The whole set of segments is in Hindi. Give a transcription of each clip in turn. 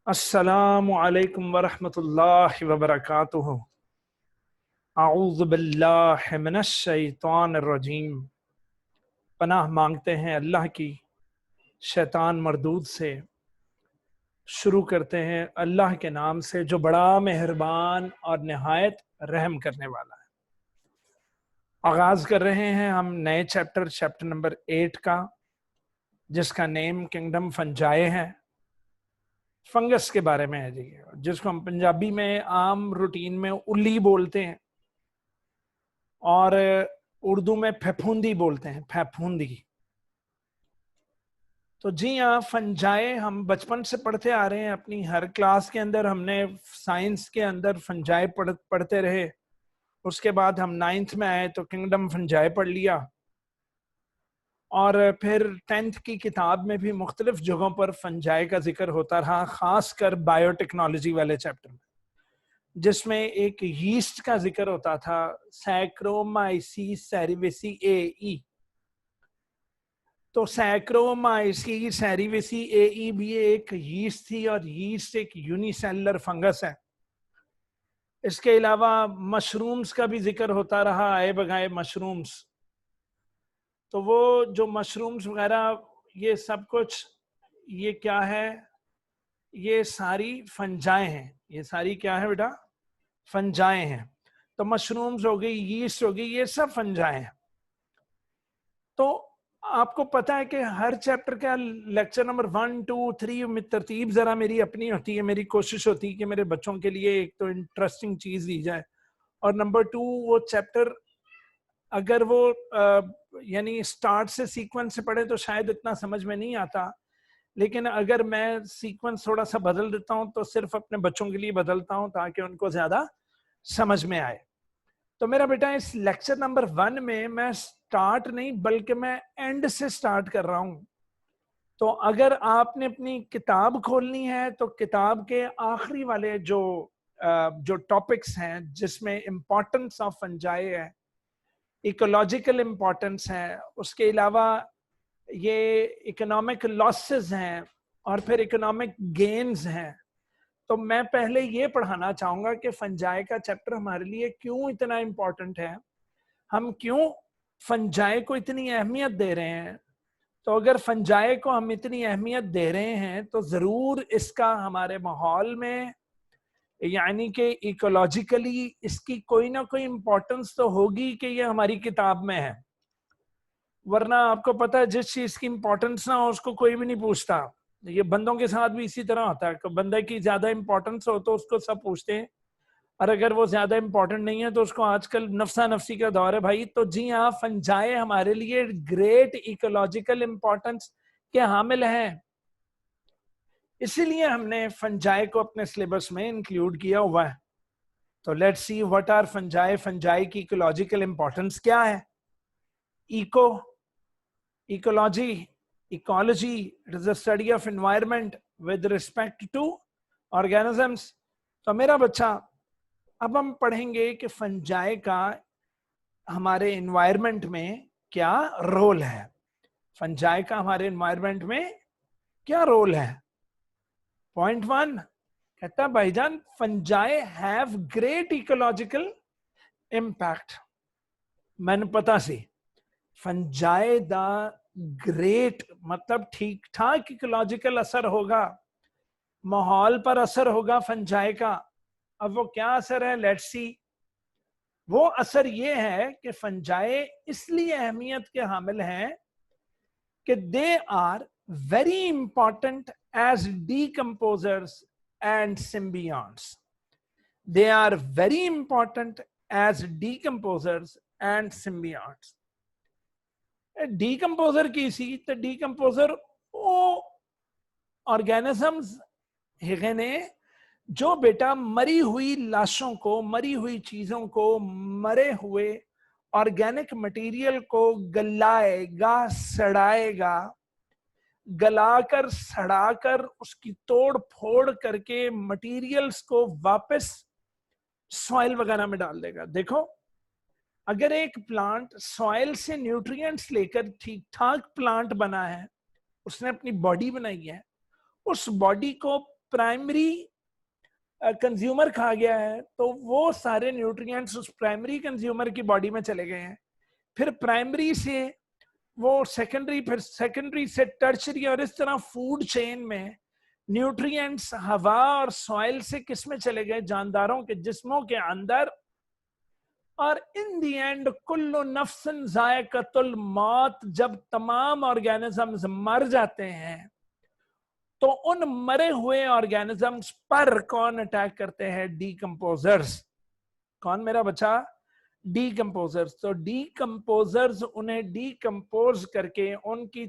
अस्सलामु अलैकुम वरहमतुल्लाहि वबरकातुहू। अऊज़ु बिल्लाहि मिनश शैतानिर रजीम। पनाह मांगते हैं अल्लाह की शैतान मरदूद से। शुरू करते हैं अल्लाह के नाम से जो बड़ा मेहरबान और निहायत रहम करने वाला है। आगाज कर रहे हैं हम नए चैप्टर नंबर 8 का, जिसका नेम किंगडम फंजाए है। फंगस के बारे में है जी, जिसको हम पंजाबी में आम रूटीन में उल्ली बोलते हैं और उर्दू में फफूंदी बोलते हैं, फफूंदी। तो जी हाँ, फंजाए हम बचपन से पढ़ते आ रहे हैं। अपनी हर क्लास के अंदर हमने साइंस के अंदर फंजाए पढ़ते रहे। उसके बाद हम 9th में आए तो किंगडम फंजाए पढ़ लिया, और फिर 10th की किताब में भी मुख्तलिफ जगहों पर फंजाए का जिक्र होता रहा, खासकर बायोटेक्नोलॉजी वाले चैप्टर में, जिसमें एक यीस्ट का जिक्र होता था, सैक्रोमाइसीस सेरिवेसी ए। तो सैक्रोमाइसीस सेरिवेसी ए भी एक यीस्ट थी, और यीस्ट एक यूनिसेलुलर फंगस है। इसके अलावा मशरूम्स का भी जिक्र होता रहा, आए बगाए मशरूम्स। तो वो जो मशरूम्स वगैरह ये सब कुछ, ये क्या है? ये सारी फंजाएं हैं। ये सारी क्या है बेटा? फंजाएं हैं। तो मशरूम्स हो गई, यीस्ट हो गई, ये सब फंजाएं हैं। तो आपको पता है कि हर चैप्टर का लेक्चर नंबर 1, 2, 3 में तरतीब जरा मेरी अपनी होती है। मेरी कोशिश होती है कि मेरे बच्चों के लिए एक तो इंटरेस्टिंग चीज दी जाए, और नंबर 2 वो चैप्टर अगर वो यानी स्टार्ट से सीक्वेंस से पढ़े तो शायद इतना समझ में नहीं आता, लेकिन अगर मैं सीक्वेंस थोड़ा सा बदल देता हूं तो सिर्फ अपने बच्चों के लिए बदलता हूं ताकि उनको ज्यादा समझ में आए। तो मेरा बेटा इस लेक्चर नंबर 1 में मैं स्टार्ट नहीं बल्कि मैं एंड से स्टार्ट कर रहा हूं। तो अगर आपने अपनी किताब खोलनी है तो किताब के आखिरी वाले जो टॉपिक्स हैं जिसमें इंपॉर्टेंस ऑफ फंजाई है, इकोलॉजिकल इंपॉर्टेंस है, उसके अलावा ये इकोनॉमिक लॉसेस हैं और फिर इकोनॉमिक गेन्स हैं, तो मैं पहले ये पढ़ाना चाहूंगा कि फंजाई का चैप्टर हमारे लिए क्यों इतना इंपॉर्टेंट है, हम क्यों फंजाई को इतनी अहमियत दे रहे हैं। तो अगर फंजाई को हम इतनी अहमियत दे रहे हैं तो जरूर इसका हमारे माहौल में, यानी कि इकोलॉजिकली इसकी कोई ना कोई इंपॉर्टेंस तो होगी कि ये हमारी किताब में है। वरना आपको पता है जिस चीज की इंपॉर्टेंस ना हो उसको कोई भी नहीं पूछता। ये बंदों के साथ भी इसी तरह होता है कि बंदे की ज्यादा इंपॉर्टेंस हो तो उसको सब पूछते हैं, और अगर वो ज्यादा इंपॉर्टेंट नहीं है तो उसको, आजकल नफसा नफसी का दौर है भाई। तो जी हाँ, फंजाए हमारे लिए ग्रेट इकोलॉजिकल इंपॉर्टेंस के हामिल हैं, इसीलिए हमने फंजाए को अपने सिलेबस में इंक्लूड किया हुआ है। तो let's see what are fungi. Fungi की इकोलॉजिकल इंपॉर्टेंस क्या है? Eco, ecology, ecology, it is the study of environment with respect to organisms. तो मेरा बच्चा, अब हम पढ़ेंगे कि फंजाई का हमारे एनवायरनमेंट में क्या रोल है। फंजाई का हमारे एनवायरनमेंट में क्या रोल है? पॉइंट 1 कहता है भाईजान, fungi have great ecological impact. मैंने पता सी फंजाई दा ग्रेट मतलब ठीक ठाक इकोलॉजिकल असर होगा, माहौल पर असर होगा फंजाई का। अब वो क्या असर है? Let's see. वो असर ये है कि फंजाई इसलिए अहमियत के हामिल हैं कि they are very important as decomposers and symbionts. They are very important as decomposers and symbionts. Decomposer की सी तो डीकंपोजर वो ऑर्गेनिजम्स ने जो बेटा मरी हुई लाशों को, मरी हुई चीजों को, मरे हुए ऑर्गेनिक मटेरियल को गलाएगा, सड़ाएगा, गलाकर सड़ाकर उसकी तोड़ फोड़ करके मटेरियल्स को वापस सॉइल वगैरह में डाल देगा। देखो, अगर एक प्लांट सॉइल से न्यूट्रिएंट्स लेकर ठीक ठाक प्लांट बना है, उसने अपनी बॉडी बनाई है, उस बॉडी को प्राइमरी कंज्यूमर खा गया है तो वो सारे न्यूट्रिएंट्स उस प्राइमरी कंज्यूमर की बॉडी में चले गए हैं, फिर प्राइमरी से वो सेकेंडरी, फिर सेकेंडरी से टर्शरी, और इस तरह फूड चेन में न्यूट्रिएंट्स हवा और सॉइल से किस में चले गए, जानदारों के जिस्मों के अंदर, और इन दी एंड कुल्लु नफ्सन जायकतुल मौत, जब तमाम ऑर्गेनिजम्स मर जाते हैं तो उन मरे हुए ऑर्गेनिजम्स पर कौन अटैक करते हैं, डीकंपोजर्स। कौन मेरा बच्चा, डीकंपोजर्स। तो डीकंपोजर्स उन्हें डीकंपोज करके, उनकी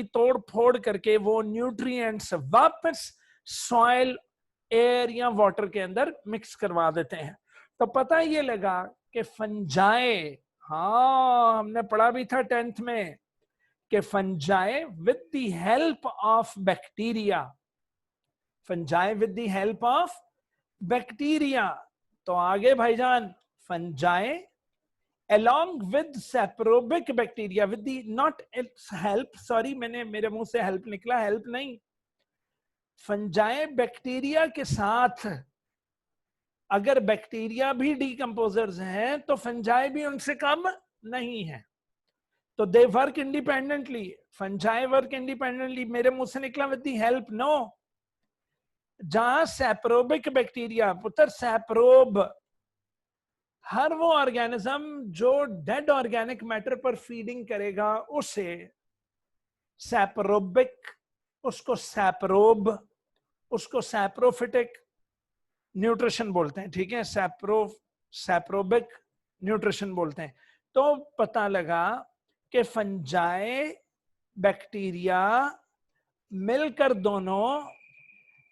तोड़ फोड़ करके वो न्यूट्रिएंट्स वापस सॉइल, एयर या वाटर के अंदर मिक्स करवा देते हैं। तो पता ये लगा कि फंजाई, हाँ हमने पढ़ा भी था 10th में कि fungi with the help of bacteria, fungi with the help of bacteria. तो आगे भाईजान, fungi along with saprobic bacteria with the not help, sorry मैंने मेरे मुंह से help निकला, help नहीं, फंजाई बैक्टीरिया के साथ, अगर बैक्टीरिया भी डीकंपोजर्स हैं तो फंजाई भी उनसे कम नहीं है, तो they work independently, fungi work independently. मेरे मुंह से निकला विद दी हेल्प, नो। जहां सैप्रोबिक बैक्टीरिया, पुत्र सैप्रोब, हर वो ऑर्गेनिज्म जो डेड ऑर्गेनिक मैटर पर फीडिंग करेगा उसे सैप्रोबिक, उसको सैप्रोब, उसको सैप्रोफिटिक न्यूट्रिशन बोलते हैं, ठीक है, सैप्रोबिक न्यूट्रिशन बोलते हैं। तो पता लगा कि फंजाई बैक्टीरिया मिलकर दोनों,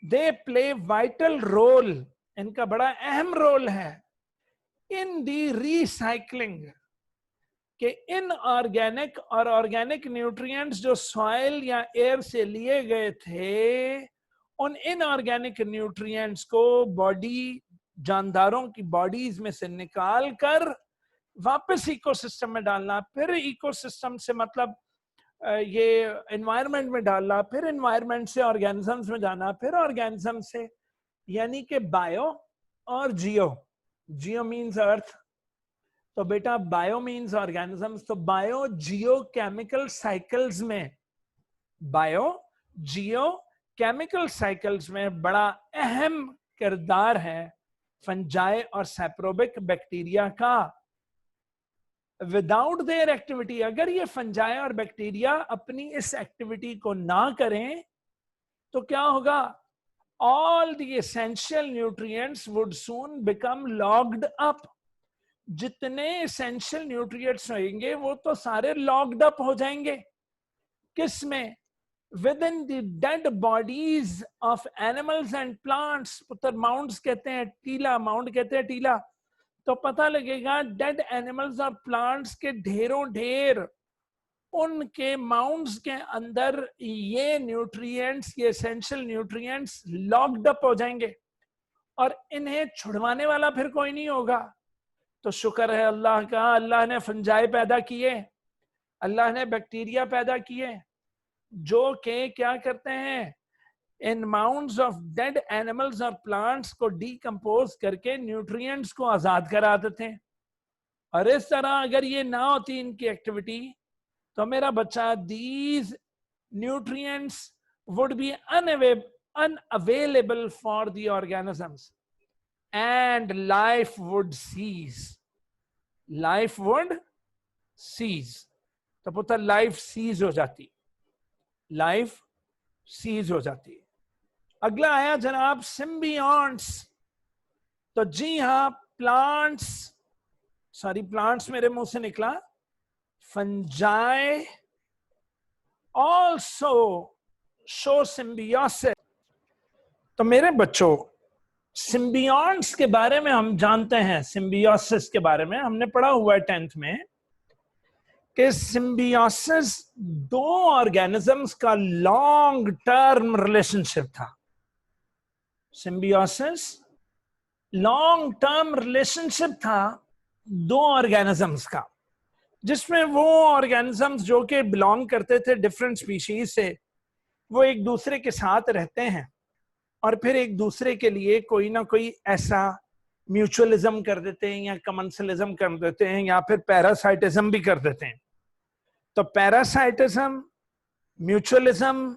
दे प्ले वाइटल रोल, इनका बड़ा अहम रोल है इन दी रिसाइकलिंग, के इन ऑर्गेनिक और ऑर्गेनिक न्यूट्रिएंट्स जो सॉइल या एयर से लिए गए थे, उन इनऑर्गेनिक न्यूट्रिएंट्स को बॉडी, जानदारों की बॉडीज में से निकाल कर वापस इकोसिस्टम में डालना, फिर इकोसिस्टम से मतलब ये एनवायरनमेंट में डालना, फिर एनवायरनमेंट से ऑर्गेनिजम्स में जाना, फिर ऑर्गेनिज्म से, यानी कि बायो और जियो। जियो मीन्स अर्थ, तो बेटा बायो मीन्स ऑर्गेनिजम्स, तो बायो जियो केमिकल साइकिल्स में, बायो जियो केमिकल साइकिल्स में बड़ा अहम किरदार है फंजाई और सैप्रोबिक बैक्टीरिया का। विदाउट देयर एक्टिविटी, अगर ये फंजाई और बैक्टीरिया अपनी इस एक्टिविटी को ना करें तो क्या होगा, all the essential nutrients would soon become logged up। जितने essential nutrients होंगे वो तो सारे logged up हो जाएंगे, किसमें, within the dead bodies of animals and plants। पुत्र माउंट्स कहते हैं, टीला, माउंट कहते हैं टीला। तो पता लगेगा डेड एनिमल्स और प्लांट्स के ढेरों ढेर, उनके माउंट्स के अंदर ये न्यूट्रिएंट्स, ये एसेंशियल न्यूट्रिएंट्स लॉक्ड अप हो जाएंगे और इन्हें छुड़वाने वाला फिर कोई नहीं होगा। तो शुक्र है अल्लाह का, अल्लाह ने फंजाई पैदा किए, अल्लाह ने बैक्टीरिया पैदा किए जो कि क्या करते हैं, इन माउंट्स ऑफ डेड एनिमल्स और प्लांट्स को डीकंपोज करके न्यूट्रिएंट्स को आजाद करा देते हैं। और इस तरह अगर ये ना होती इनकी एक्टिविटी तो मेरा बच्चा, these nutrients would be unavailable for the organisms and life would cease, life would cease। तो पुत्र लाइफ सीज हो जाती, लाइफ सीज हो जाती। अगला आया जनाब सिम्बियॉन्ट्स। तो जी हाँ, प्लांट्स, सॉरी प्लांट्स मेरे मुंह से निकला, फंजाई ऑल्सो शो सिम्बियोसिस। तो मेरे बच्चों, सिम्बियॉन्ट्स के बारे में हम जानते हैं, सिम्बियोसिस के बारे में हमने पढ़ा हुआ है 10th में कि सिम्बियोसिस दो ऑर्गेनिजम्स का लॉन्ग टर्म रिलेशनशिप था। सिम्बियोसिस लॉन्ग टर्म रिलेशनशिप था दो ऑर्गेनिजम्स का, जिसमें वो ऑर्गेनिजम्स जो कि बिलोंग करते थे डिफरेंट स्पीशीज से, वो एक दूसरे के साथ रहते हैं और फिर एक दूसरे के लिए कोई ना कोई ऐसा म्यूचुअलिज्म कर देते हैं या कमेंसलिज्म कर देते हैं या फिर पैरासाइटिज्म भी कर देते हैं। तो parasitism, mutualism,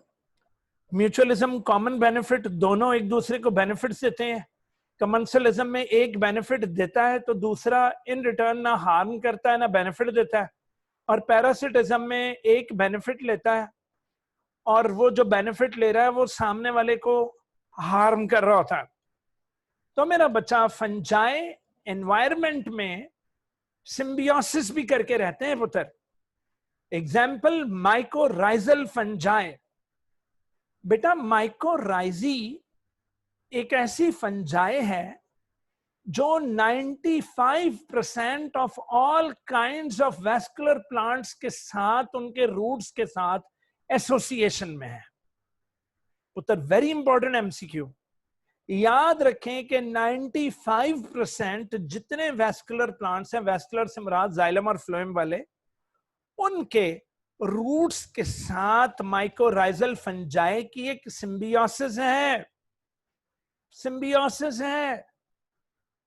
mutualism common benefit, दोनों एक दूसरे को बेनिफिट्स देते हैं। कमेंसलिज्म में एक बेनिफिट देता है तो दूसरा इन रिटर्न ना हार्म करता है ना बेनिफिट देता है। और पैरासिटिज्म में एक बेनिफिट लेता है और वो जो बेनिफिट ले रहा है वो सामने वाले को हार्म कर रहा होता है। तो मेरा बच्चा फंजाई एनवायरमेंट में सिम्बियोसिस भी करके रहते हैं पुत्र। Example mycorrhizal fungi. बेटा माइकोराइजी एक ऐसी फंजाई है जो 95% of all kinds of vascular plants के साथ, उनके रूट्स के साथ एसोसिएशन में है। पुत्र वेरी इंपॉर्टेंट एमसीक्यू, याद रखें कि 95% जितने वैस्कुलर प्लांट्स हैं, वैस्कुलर से मुराद जाइलम और फ्लोएम वाले, उनके रूट्स के साथ माइकोराइजल फंजाई की एक सिम्बियोसिस है। सिम्बियोसिस है।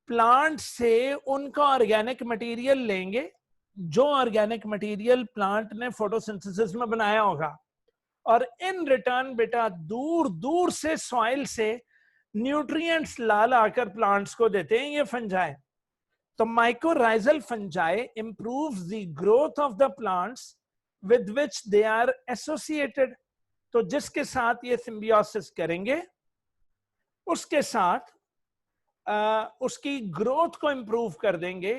प्लांट से उनका ऑर्गेनिक मटेरियल लेंगे, जो ऑर्गेनिक मटेरियल प्लांट ने फोटोसिंथेसिस में बनाया होगा, और इन रिटर्न बेटा दूर दूर से सॉइल से न्यूट्रिएंट्स ला लाकर प्लांट्स को देते हैं ये फंजाई। तो mycorrhizal fungi improves the growth of the plants with which they are associated. तो जिसके साथ ये सिम्बियोसिस करेंगे उसके साथ उसकी ग्रोथ को इंप्रूव कर देंगे।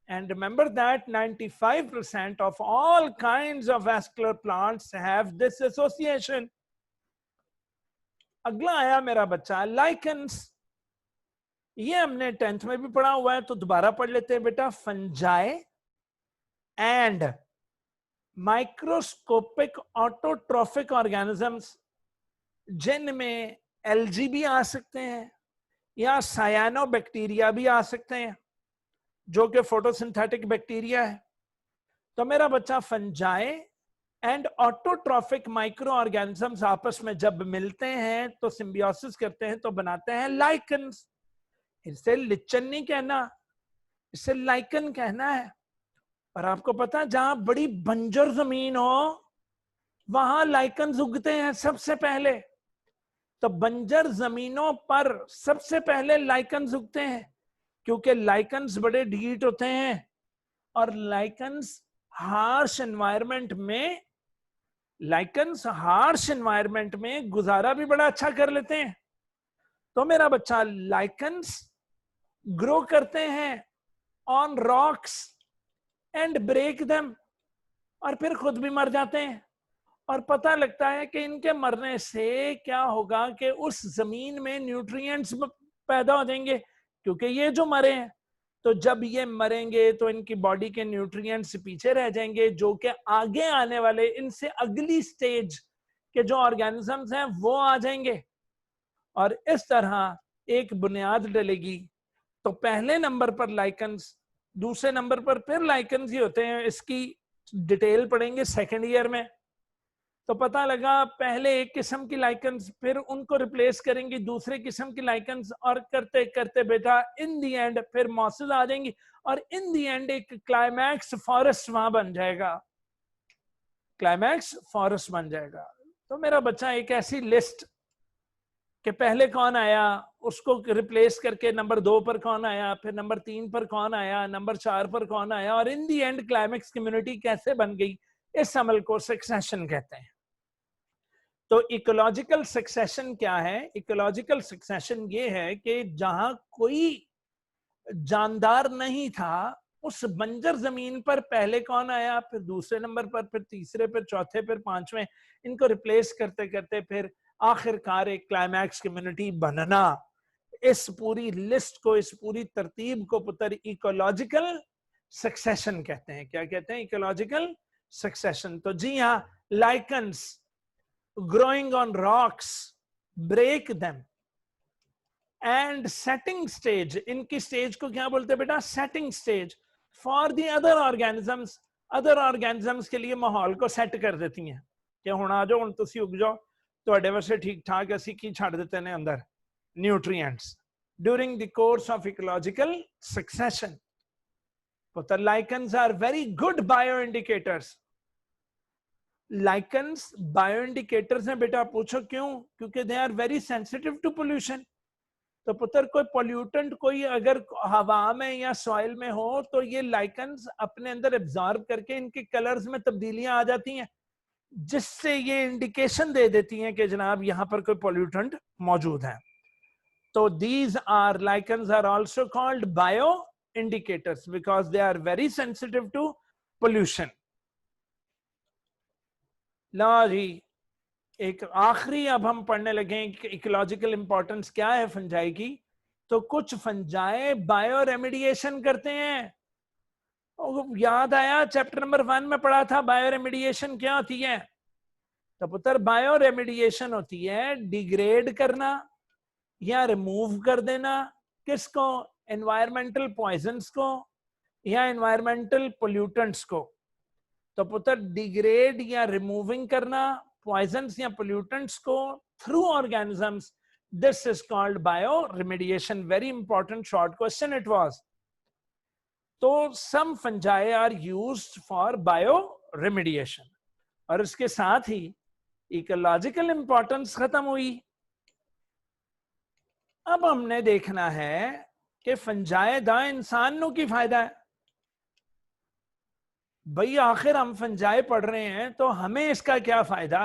And remember that 95% of all kinds of vascular plants have this association. अगला आया मेरा बच्चा लाइकन्स। ये हमने 10th में भी पढ़ा हुआ है तो दोबारा पढ़ लेते हैं बेटा। Fungi and microscopic autotrophic organisms, जिनमें एल्जी भी आ सकते हैं या सायानोबैक्टीरिया भी आ सकते हैं, जो कि फोटोसिंथेटिक बैक्टीरिया है। तो मेरा बच्चा fungi and autotrophic micro organisms आपस में जब मिलते हैं तो सिम्बियोसिस करते हैं तो बनाते हैं लाइकन्स। इसे लिचन नहीं कहना, इसे लाइकन कहना है। और आपको पता है जहां बड़ी बंजर जमीन हो वहां लाइकन्स उगते हैं सबसे पहले। तो बंजर जमीनों पर सबसे पहले लाइकन्स उगते हैं क्योंकि लाइकन्स बड़े ढीठ होते हैं और लाइकन्स हार्श एनवायरनमेंट में गुजारा भी बड़ा अच्छा कर लेते हैं। तो मेरा बच्चा लाइकन्स ग्रो करते हैं on rocks and break them, और फिर खुद भी मर जाते हैं। और पता लगता है कि इनके मरने से क्या होगा कि उस जमीन में न्यूट्रिएंट्स पैदा हो जाएंगे, क्योंकि ये जो मरे हैं तो जब ये मरेंगे तो इनकी बॉडी के न्यूट्रिएंट्स पीछे रह जाएंगे, जो कि आगे आने वाले इनसे अगली स्टेज के जो ऑर्गेनिजम्स हैं वो आ जाएंगे और इस तरह एक बुनियाद डलेगी। तो पहले नंबर पर लाइकन्स, दूसरे नंबर पर फिर लाइकन्स ही होते हैं। इसकी डिटेल पढ़ेंगे सेकेंड ईयर में। तो पता लगा पहले एक किस्म की लाइकन्स, फिर उनको रिप्लेस करेंगी दूसरे किस्म की लाइकन्स, और करते करते बेटा इन दी एंड फिर मॉसेस आ जाएंगी और इन दी एंड एक क्लाइमैक्स फॉरेस्ट वहां बन जाएगा, क्लाइमैक्स फॉरेस्ट बन जाएगा। तो मेरा बच्चा एक ऐसी लिस्ट कि पहले कौन आया उसको रिप्लेस करके नंबर 2 पर कौन आया, फिर नंबर 3 पर कौन आया, नंबर 4 पर कौन आया, और इन दी एंड क्लाइमैक्स कम्युनिटी कैसे बन गई, इस अमल को सक्सेशन कहते हैं। तो इकोलॉजिकल सक्सेशन क्या है? इकोलॉजिकल सक्सेशन ये है कि जहां कोई जानदार नहीं था उस बंजर जमीन पर पहले कौन आया, फिर दूसरे नंबर पर, फिर तीसरे, फिर चौथे, फिर पांचवें, इनको रिप्लेस करते करते फिर आखिरकार एक क्लाइमैक्स कम्युनिटी बनना। इस पूरी लिस्ट को, इस पूरी तरतीब को पुत्र इकोलॉजिकल सक्सेशन कहते हैं। क्या कहते हैं? Ecological succession. तो जी हाँ, lichens growing on rocks, break them, and setting stage, इनकी स्टेज को क्या बोलते हैं बेटा? Setting stage for the other organisms. Other organisms के लिए माहौल को सेट कर देती हैं कि हुण आ जाओ, हुण तुसी उग जाओ, ਤੁਹਾਡੇ ਵਾਸਤੇ ਠੀਕ ਠਾਕ, ਅਸੀਂ ਕੀ ਛੱਡ ਦਿੱਤੇ ਨੇ ਅੰਦਰ? Nutrients during the course of ecological succession. ਪੁੱਤਰ lichens are very good bioindicators. Lichens bioindicators हैं बेटा, पूछो क्यों? क्योंकि they are very sensitive to pollution. तो पुत्र कोई पोल्यूटेंट कोई अगर हवा में या सॉइल में हो तो ये लाइकन्स अपने अंदर एब्जॉर्ब करके इनके कलर्स में तब्दीलियां आ जाती हैं, जिससे ये इंडिकेशन दे देती हैं कि जनाब यहां पर कोई पोल्यूटेंट मौजूद है. तो these are lichens are also called bio indicators because they are very sensitive to pollution. लो जी, एक आखिरी अब हम पढ़ने लगे इकोलॉजिकल इंपॉर्टेंस क्या है फंजाई की. तो कुछ फंजाई बायो रेमिडिएशन करते हैं. याद आया चैप्टर नंबर 1 में पढ़ा था बायो रेमिडिएशन क्या होती है. तो पुत्र बायो रेमिडिएशन होती है डिग्रेड करना या रिमूव कर देना. किसको? एनवायरमेंटल पॉइजन्स को या एनवायरमेंटल पोल्यूटेंट्स को. तो पुत्र डिग्रेड या रिमूविंग करना पॉइजन्स या पोल्यूटेंट्स को through organisms, this is called bio remediation. Very important short question it was. तो some fungi are used for bio remediation. और इसके साथ ही इकोलॉजिकल इंपॉर्टेंस खत्म हुई. अब हमने देखना है कि फंजाई दा इंसान नु की फायदा है. भाई आखिर हम फंजाई पढ़ रहे हैं तो हमें इसका क्या फायदा.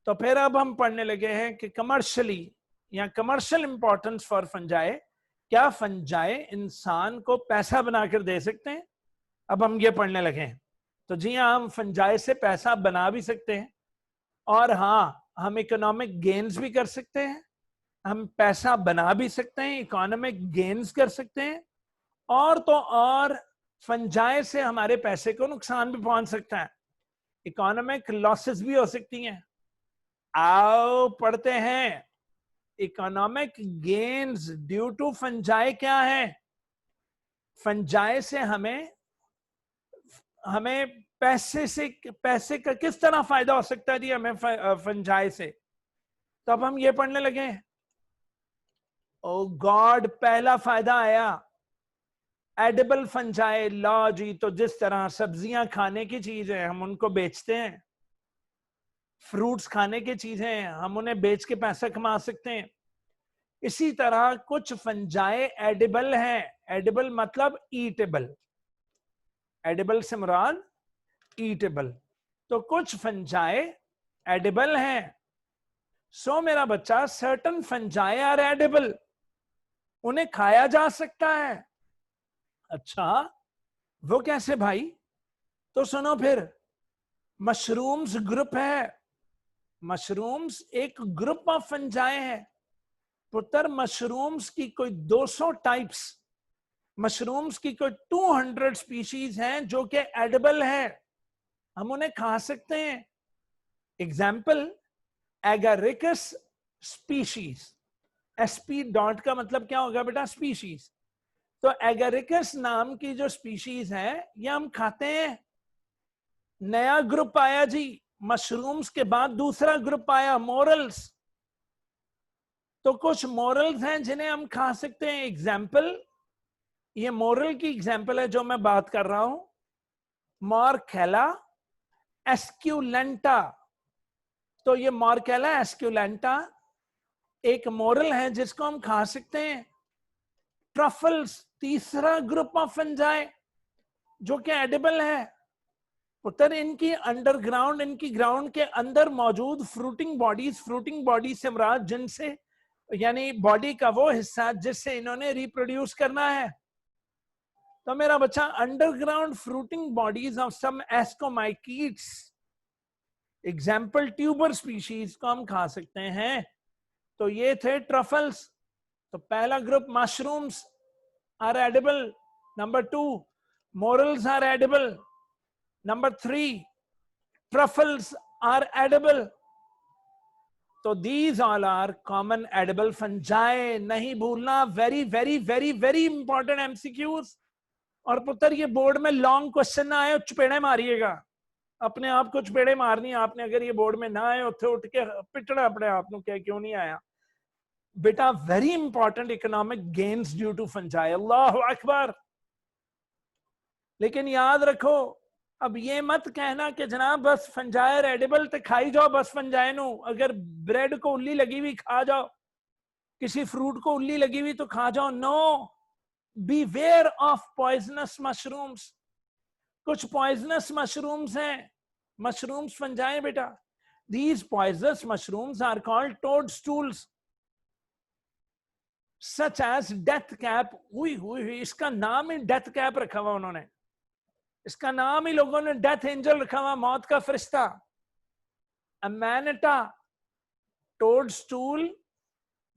तो फिर अब हम पढ़ने लगे हैं कि कमर्शियली या कमर्शियल इंपॉर्टेंस फॉर फंजाई. क्या फंजाई इंसान को पैसा बनाकर दे सकते हैं? अब हम ये पढ़ने लगे हैं. तो जी हाँ, हम फंजाई से पैसा बना भी सकते हैं और हाँ, हम इकोनॉमिक गेन्स भी कर सकते हैं. हम पैसा बना भी सकते हैं, इकोनॉमिक गेन्स कर सकते हैं, और तो और फंजाई से हमारे पैसे को नुकसान भी पहुंच सकता है. इकोनॉमिक लॉसेस भी हो सकती हैं. आओ पढ़ते हैं. Economic gains due to fungi क्या है? फंजाई से हमें पैसे का किस तरह फायदा हो सकता है जी हमें फंजाई से. तो अब हम ये पढ़ने लगे. ओ गॉड, पहला फायदा आया एडिबल फंजाई. लॉ जी, तो जिस तरह सब्जियां खाने की चीज है हम उनको बेचते हैं, फ्रूट्स खाने की चीजें हम उन्हें बेच के पैसा कमा सकते हैं, इसी तरह कुछ फंजाई एडिबल हैं. एडिबल मतलब ईटेबल. एडिबल से मुराद ईटेबल. तो कुछ फंजाई एडिबल हैं. सो मेरा बच्चा, सर्टन फंजाई आर एडिबल, उन्हें खाया जा सकता है. अच्छा, वो कैसे भाई? तो सुनो फिर. मशरूम्स ग्रुप है. मशरूम्स एक ग्रुप ऑफ फंजाई है. पुत्र मशरूम्स की कोई 200 टाइप्स, मशरूम्स की कोई 200 स्पीशीज हैं जो कि एडिबल है, हम उन्हें खा सकते हैं. Example, Agaricus species. SP dot का मतलब क्या होगा बेटा? स्पीशीज. तो एगारिकस नाम की जो स्पीशीज है ये हम खाते हैं. नया ग्रुप आया जी, मशरूम्स के बाद दूसरा ग्रुप आया, मोरल्स. तो कुछ मोरल्स हैं जिन्हें हम खा सकते हैं. एग्जाम्पल, ये मोरल की एग्जाम्पल है जो मैं बात कर रहा हूं. मॉर्केला एस्क्यूलेंटा. तो ये मॉर्केला एस्क्यूलेंटा एक मोरल है जिसको हम खा सकते हैं. ट्रफल्स, तीसरा ग्रुप ऑफ फंजाई जो कि एडिबल है. पुत्र इनकी अंडरग्राउंड, इनकी ग्राउंड के अंदर मौजूद फ्रूटिंग बॉडीज से मुराद जिनसे, यानी बॉडी का वो हिस्सा जिससे इन्होंने रिप्रोड्यूस करना है. तो मेरा बच्चा, underground fruiting bodies of some ascomycetes, example tuber species को हम खा सकते हैं. तो ये थे ट्रफल्स. तो पहला group mushrooms are edible. Number 2 morels are edible. Number 3 truffles are edible. तो these all are common edible fungi. नहीं भूलना, very very very very important MCQs. और पुत्र ये बोर्ड में लॉन्ग क्वेश्चन ना आए चुपेड़े मारिएगा. अपने आप को चपेड़े मारनी आपने, अगर ये बोर्ड में ना आए उत्थे उठ के पिटना अपने आप को, क्या क्यों नहीं आया बेटा। Very important economic gains due to fungi, अल्लाह अकबर। लेकिन याद रखो, अब ये मत कहना कि जनाब बस फंजायर एडिबल तो खाई जाओ बस फंजाए नु, अगर ब्रेड को उल्ली लगी हुई खा जाओ, किसी फ्रूट को उल्ली लगी हुई तो खा जाओ। No, beware of poisonous mushrooms. कुछ पॉइजनस मशरूम्स हैं, मशरूम्स फंजाए बेटा। These poisonous mushrooms are called toadstools, such as death cap। इसका नाम ही डेथ कैप रखा हुआ उन्होंने, इसका नाम ही लोगों ने डेथ एंजल रखा हुआ, मौत का फरिश्ता। अमानिटा टोडस्टूल,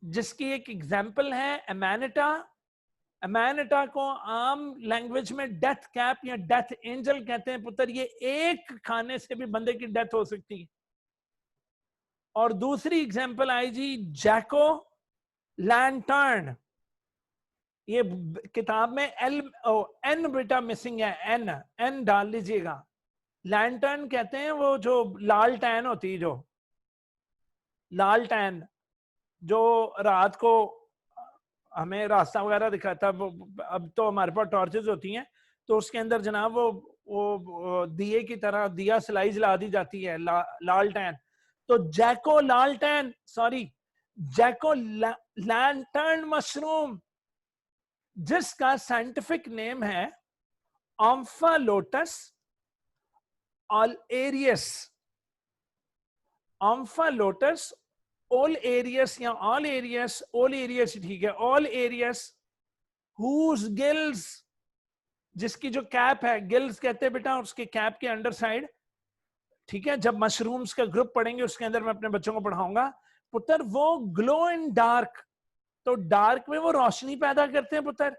जिसकी एक एग्जाम्पल है अमानिटा। अमानिटा को आम लैंग्वेज में डेथ कैप या डेथ एंजल कहते हैं पुत्र। ये एक खाने से भी बंदे की डेथ हो सकती है। और दूसरी एग्जाम्पल आई जी जैको लैंटर्न। ये किताब में एन बेटा मिसिंग है, एन डाल लीजिएगा। लैंटर्न कहते हैं वो जो लाल टैन होती है, जो लाल टैन जो रात को हमें रास्ता वगैरह दिखाता है। अब तो हमारे पास टॉर्चेस होती हैं, तो उसके अंदर जनाब वो दिए की तरह दिया सिलाई जला दी जाती है, लाल टैन। तो जैको लालटैन, सॉरी जैको लैंटर्न मशरूम, जिसका साइंटिफिक नेम है ओम्फालोटस ऑलेरियस। ओम्फालोटस ओलेरियस या ऑलेरियस, ओलेरियस ठीक है, ऑलेरियस whose gills, जिसकी जो कैप है, गिल्स कहते हैं बेटा उसके कैप के अंडर साइड, ठीक है। जब मशरूम्स का ग्रुप पढ़ेंगे उसके अंदर मैं अपने बच्चों को पढ़ाऊंगा पुत्र। वो ग्लो इन डार्क, तो डार्क में वो रोशनी पैदा करते हैं पुत्र,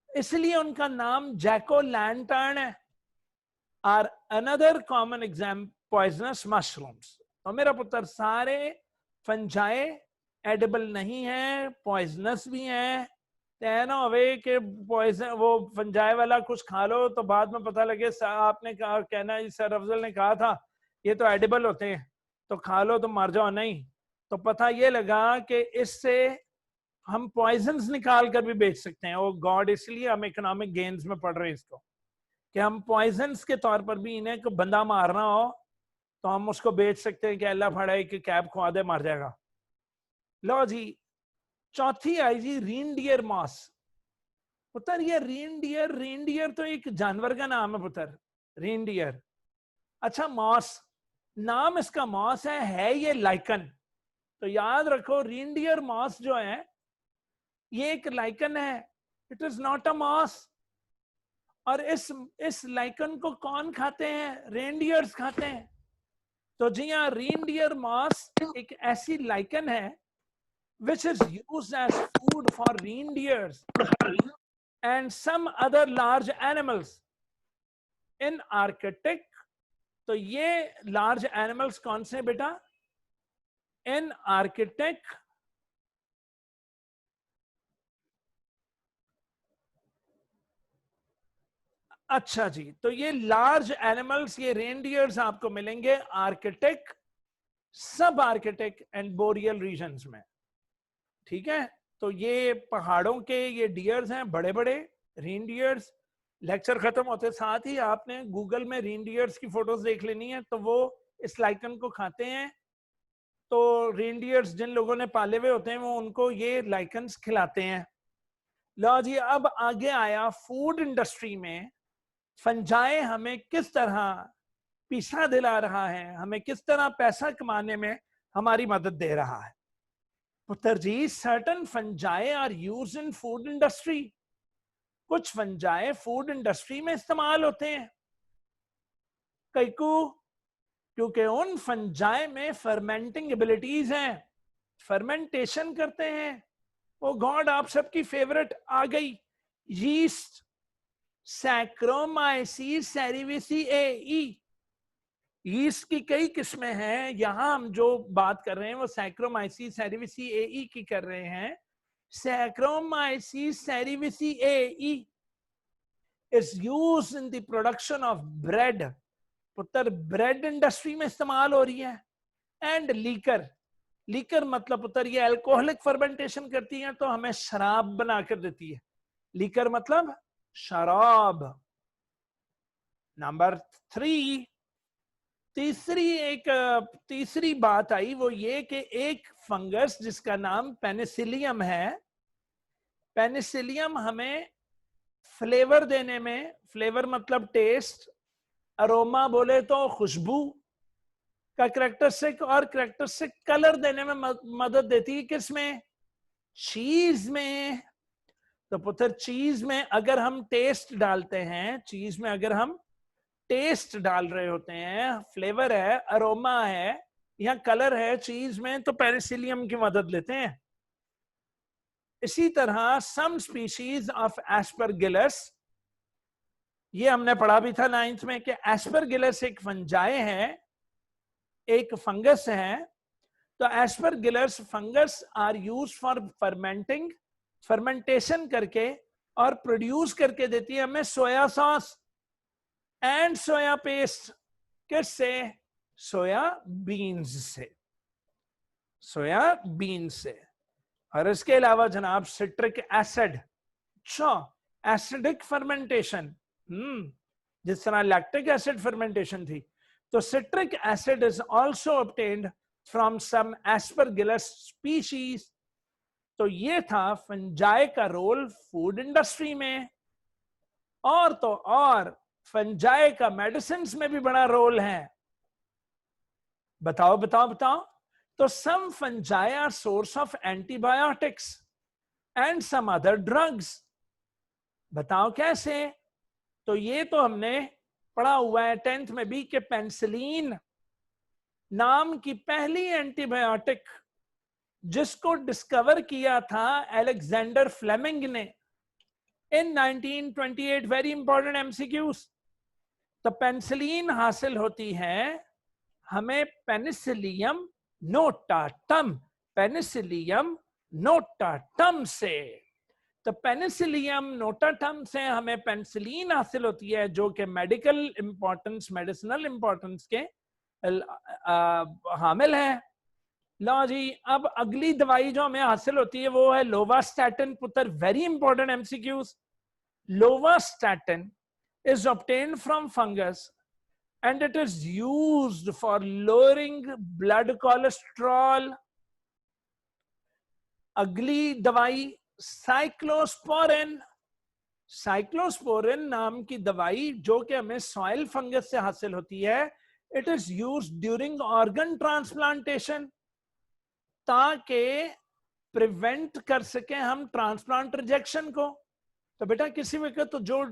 इसलिए उनका नाम जैको लैंटर्न है। Are another common example poisonous mushrooms. तो मेरा पुत्र सारे फंजाए एडिबल नहीं है, पॉइजनस भी हैं। ना होवे कि पॉइजन वो फंजाए वाला कुछ खा लो तो बाद में पता लगे आपने कहा, कहना सर अफजल ने कहा था ये तो एडिबल होते हैं तो खा लो तो मर जाओ, नहीं। तो पता ये लगा कि इससे हम पॉइजन्स निकाल कर भी बेच सकते हैं। ओ गॉड, इसलिए हम इकोनॉमिक गेन्स में पढ़ रहे हैं इसको, कि हम पॉइजन्स के तौर पर भी इन्हें को बंदा मारना हो तो हम उसको बेच सकते हैं कि अल्लाह फड़ा कि कैब खुआ दे मर जाएगा। लो जी, चौथी आई जी रेनडियर मॉस। पुत्र ये रेनडियर तो एक जानवर का नाम है पुत्र, रेनडियर। अच्छा मॉस, नाम इसका मॉस है ये लाइकन। तो याद रखो रेनडियर मॉस जो है ये एक लाइकन है, it is not a moss. और इस लाइकन को कौन खाते हैं? रेनडियर्स खाते हैं। तो जी हाँ, रेनडियर मॉस एक ऐसी लाइकन है which is used as food for reindeers and some other large animals in Arctic। तो ये लार्ज एनिमल्स कौन से बेटा? इन आर्किटेक्ट, अच्छा जी, तो ये लार्ज एनिमल्स, ये रेनडियर्स आपको मिलेंगे आर्किटेक्ट, सब आर्किटेक्ट एंड बोरियल रीजन्स में, ठीक है। तो ये पहाड़ों के ये डियर्स हैं, बड़े बड़े रेनडियर्स। लेक्चर खत्म होते साथ ही आपने गूगल में रेनडियर्स की फोटोज देख लेनी है, तो वो इस लाइकन को खाते हैं। तो रेनडियर्स जिन लोगों ने पाले हुए होते हैं वो उनको ये लाइकन्स खिलाते हैं। लो जी, अब आगे आया फूड इंडस्ट्री में फंजाए हमें किस तरह पीछा दिला रहा है, हमें किस तरह पैसा कमाने में हमारी मदद दे रहा है। पुत्र जी, certain fungi are used in food industry. कुछ फंजाए फूड इंडस्ट्री में इस्तेमाल होते हैं। कैकू, क्योंकि उन फंजाए में फर्मेंटिंग एबिलिटीज हैं, फर्मेंटेशन करते हैं। ओ गॉड, आप सबकी फेवरेट आ गई, यीस्ट, सैक्रोमाइसीस सेरेविसिएई। यीस्ट की कई किस्में हैं, यहां हम जो बात कर रहे हैं वो सैक्रोमाइसीस सेरेविसिएई की कर रहे हैं। Saccharomyces सेरेविसिएई is used in the production of bread पुत्र ब्रेड इंडस्ट्री में इस्तेमाल हो रही है। एंड लीकर, लीकर मतलब पुत्र ये अल्कोहलिक फर्मेंटेशन करती है तो हमें शराब बनाकर देती है। लीकर मतलब शराब। नंबर 3, तीसरी बात आई वो ये कि एक फंगस जिसका नाम पेनिसिलियम है, पेनिसिलियम हमें फ्लेवर देने में, फ्लेवर मतलब टेस्ट, अरोमा बोले तो खुशबू का करेक्टरिस्टिक, और करेक्टरिस्टिक कलर देने में मदद देती है। किसमें? चीज में। तो पुत्र चीज में अगर हम टेस्ट डालते हैं, चीज में अगर हम टेस्ट डाल रहे होते हैं, फ्लेवर है, अरोमा है या कलर है चीज में, तो पेनिसिलियम की मदद लेते हैं। इसी तरह सम स्पीशीज ऑफ एस्परगिलस, ये हमने पढ़ा भी था 9th में कि एस्परगिलस एक फंजाई है, एक फंगस है। तो aspergillus fungus are use for fermenting, fermentation करके और प्रोड्यूस करके देती है हमें soya sauce and soya paste. किससे? सोया बीन्स से, सोया बीन से। और इसके अलावा जनाब सिट्रिक एसिड, अच्छा एसिडिक फर्मेंटेशन, जिस तरह लैक्टिक एसिड फर्मेंटेशन थी, तो citric acid is also obtained from some aspergillus species. तो ये था फंजाई का रोल फूड इंडस्ट्री में। और तो और फंजाई का मेडिसिन में भी बड़ा रोल है। बताओ बताओ बताओ। तो some fungi are source of antibiotics and some other drugs. बताओ कैसे? तो ये तो हमने पढ़ा हुआ है 10th में भी कि पेनिसिलिन नाम की पहली एंटीबायोटिक जिसको डिस्कवर किया था अलेक्जेंडर फ्लेमिंग ने इन 1928, वेरी इंपॉर्टेंट एमसीक्यूज। तो पेनिसिलिन हासिल होती है हमें पेनिसिलियम नोटाटम, पेनिसिलियम नोटाटम से। तो पेनिसिलियम नोटाटम से हमें पेनिसिलिन हासिल होती है जो कि मेडिकल इंपॉर्टेंस, मेडिसिनल इंपॉर्टेंस के हामिल है। लो जी, अब अगली दवाई जो हमें हासिल होती है वो है लोवास्टैटिन। पुत्र very important MCQs. Lovastatin is obtained from fungus and it is used for lowering blood cholesterol. अगली दवाई साइक्लोस्पोरिन, साइक्लोस्पोरिन नाम की दवाई जो कि हमें सॉइल फंगस से हासिल होती है। It is used during organ transplantation, ताकि प्रिवेंट कर सके हम ट्रांसप्लांट रिजेक्शन को। तो बेटा किसी वक्त तो जो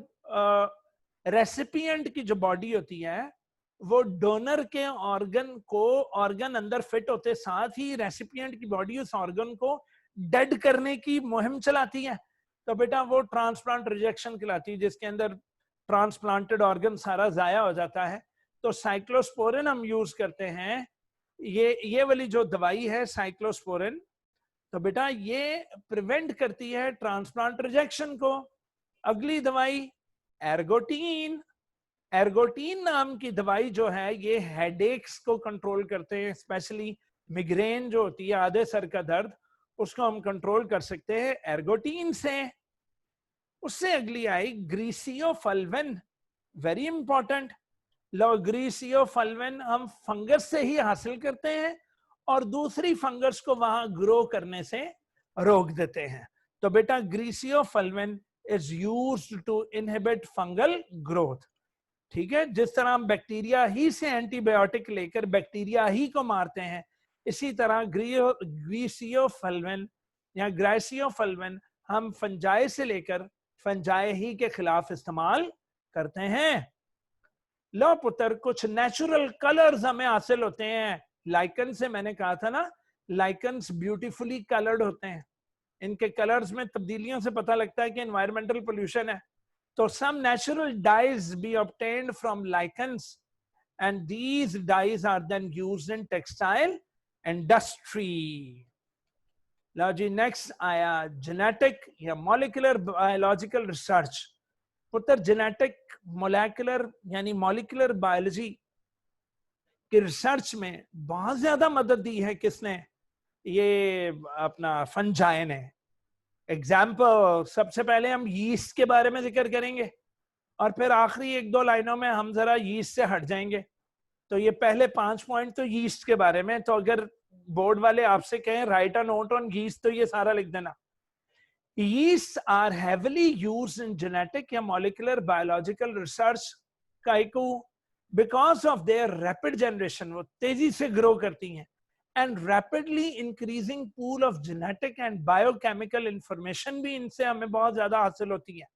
रेसिपिएंट की जो बॉडी होती है वो डोनर के ऑर्गन को, ऑर्गन अंदर फिट होते साथ ही रेसिपिएंट की बॉडी उस ऑर्गन को डेड करने की मुहिम चलाती है। तो बेटा वो ट्रांसप्लांट रिजेक्शन कहलाती है, जिसके अंदर ट्रांसप्लांटेड ऑर्गन सारा जाया हो जाता है। तो साइक्लोस्पोरिन हम यूज करते हैं, ये वाली जो दवाई है साइक्लोस्पोरिन, तो बेटा ये प्रिवेंट करती है ट्रांसप्लांट रिजेक्शन को। अगली दवाई एर्गोटीन, एर्गोटीन नाम की दवाई जो है ये हेडेक्स को कंट्रोल करते हैं, स्पेशली मिग्रेन जो होती है, आधे सर का दर्द, उसको हम कंट्रोल कर सकते हैं एर्गोटीन से। उससे अगली आई ग्रीसियोफल्विन, वेरी इंपॉर्टेंट। लो ग्रीसियोफल्विन हम फंगस से ही हासिल करते हैं और दूसरी फंगस को वहां ग्रो करने से रोक देते हैं। तो बेटा ग्रीसियोफल्विन is used to inhibit fungal growth। ठीक है, जिस तरह हम बैक्टीरिया ही से एंटीबायोटिक लेकर बैक्टीरिया ही को मारते हैं, इसी तरह ग्रीसियोफल्विन या ग्राइसियोफल्विन हम फंजाई से लेकर फंजाई ही के खिलाफ इस्तेमाल करते हैं। लो पुत्र कुछ नेचुरल कलर्स हमें हासिल होते हैं लाइकन से। मैंने कहा था ना लाइकन्स ब्यूटीफुली कलर्ड होते हैं, इनके कलर्स में तब्दीलियों से पता लगता है कि एनवायरमेंटल पोल्यूशन है। तो some natural dyes be obtained from lichens and these dyes are then used in textile industry. लो जी, नेक्स्ट आया जेनेटिक या मॉलिक्यूलर बायोलॉजिकल रिसर्च। पुत्र जेनेटिक, मोलेकुलर यानी मॉलिक्यूलर बायोलॉजी कि रिसर्च में बहुत ज्यादा मदद दी है किसने, ये अपना फंजाई ने। एग्जाम्पल, सबसे पहले हम यीस्ट के बारे में जिक्र करेंगे और फिर आखिरी 1-2 लाइनों में हम जरा यीस्ट से हट जाएंगे। तो ये पहले 5 पॉइंट तो यीस्ट के बारे में, तो अगर बोर्ड वाले आपसे कहें right a note on yeast तो ये सारा लिख देना। Yeasts are heavily used in genetic या molecular biological research काइकू because of their rapid generation, वो तेजी से ग्रो करती हैं, and rapidly increasing pool of genetic and biochemical information भी इनसे हमें बहुत ज्यादा हासिल होती है।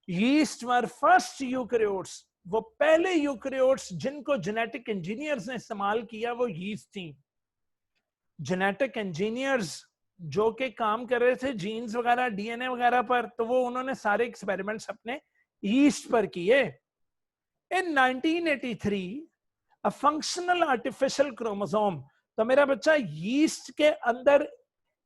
Yeast were first eukaryotes, वो पहले यूकैरियोट्स जिनको जेनेटिक इंजीनियर्स ने इस्तेमाल किया वो यीस्ट थी। जेनेटिक इंजीनियर्स जो के काम कर रहे थे जीन्स वगैरह डीएनए वगैरह पर, तो वो उन्होंने सारे एक्सपेरिमेंट्स अपने यीस्ट पर किए। इन 1983 अ फंक्शनल आर्टिफिशियल क्रोमोसोम, तो मेरा बच्चा यीस्ट के अंदर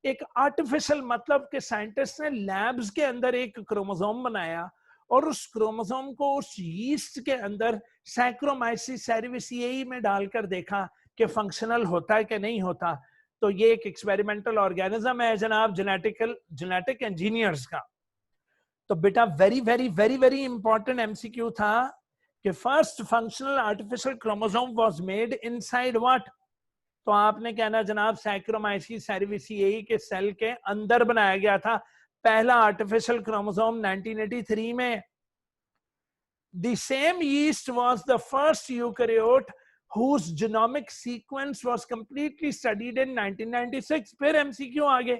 एक आर्टिफिशियल मतलब कि साइंटिस्ट ने लैब्स के अंदर एक क्रोमोसोम बनाया और उस क्रोमोसोम को उस यीस्ट के अंदर सैक्रोमाइसिस सेरेविसिएई में डालकर देखा कि फंक्शनल होता है कि नहीं होता। तो ये एक एक्सपेरिमेंटल ऑर्गेनिज्म है जनाब जेनेटिक इंजीनियर्स का। तो बेटा very very very very important MCQ था कि first functional artificial chromosome was made inside what, तो आपने कहना जनाब सैक्रोमाइसिस सेरेविसिएई के सेल के अंदर बनाया गया था पहला आर्टिफिशियल क्रोमोसोम 1983 में। The same yeast was the first eukaryote whose genomic sequence was completely studied in 1996। फिर एमसीक्यू आगे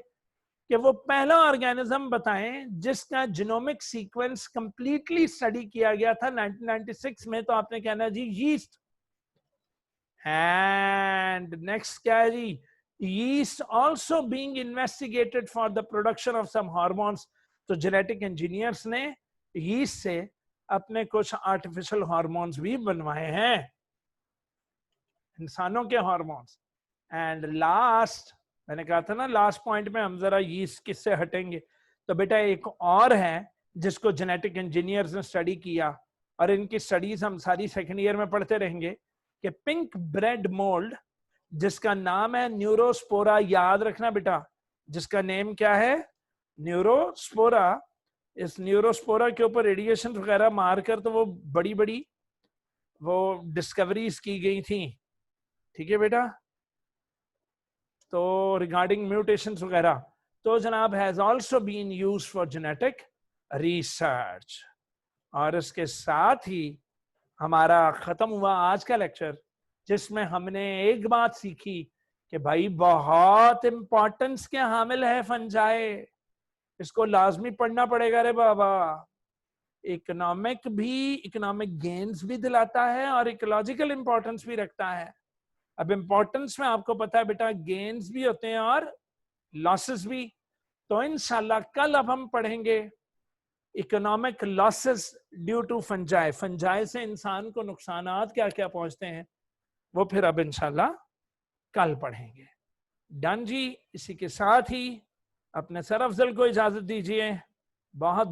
कि वो पहला ऑर्गेनिज्म बताएं जिसका जीनोमिक सीक्वेंस कंप्लीटली स्टडी किया गया था 1996 में, तो आपने कहना जी यीस्ट। एंड नेक्स्ट क्या है जी, yeast also being investigated for the production of some hormones। तो जेनेटिक इंजीनियर्स ने yeast से अपने कुछ आर्टिफिशियल हार्मोन्स भी बनवाए हैं, इंसानों के हार्मोन्स। एंड लास्ट, मैंने कहा था ना लास्ट पॉइंट में हम जरा यीस्ट किससे हटेंगे, तो बेटा एक और है जिसको जेनेटिक इंजीनियर्स ने स्टडी किया और इनकी स्टडीज हम सारी सेकेंड ईयर में पढ़ते रहेंगे कि पिंक ब्रेड मोल्ड जिसका नाम है न्यूरोस्पोरा, याद रखना बेटा जिसका नेम क्या है न्यूरोस्पोरा। इस न्यूरोस्पोरा के ऊपर रेडिएशन वगैरह मारकर तो वो बड़ी बड़ी वो डिस्कवरीज की गई थी, ठीक है बेटा। तो रिगार्डिंग म्यूटेशंस वगैरह, तो जनाब has also been used for genetic research. और इसके साथ ही हमारा खत्म हुआ आज का लेक्चर जिसमें हमने एक बात सीखी कि भाई बहुत इंपॉर्टेंस के हामिल है फंजाई, इसको लाजमी पढ़ना पड़ेगा रे बाबा। इकोनॉमिक गेन्स भी दिलाता है और इकोलॉजिकल इंपॉर्टेंस भी रखता है। अब इंपॉर्टेंस में आपको पता है बेटा गेन्स भी होते हैं और लॉसेस भी। तो इंशाल्लाह कल अब हम पढ़ेंगे economic losses due to fungi, fungi से इंसान को नुकसानात क्या क्या पहुंचते हैं, वो फिर अब इंशाल्लाह कल पढ़ेंगे। डन जी, इसी के साथ ही अपने सर अफजल को इजाजत दीजिए। बहुत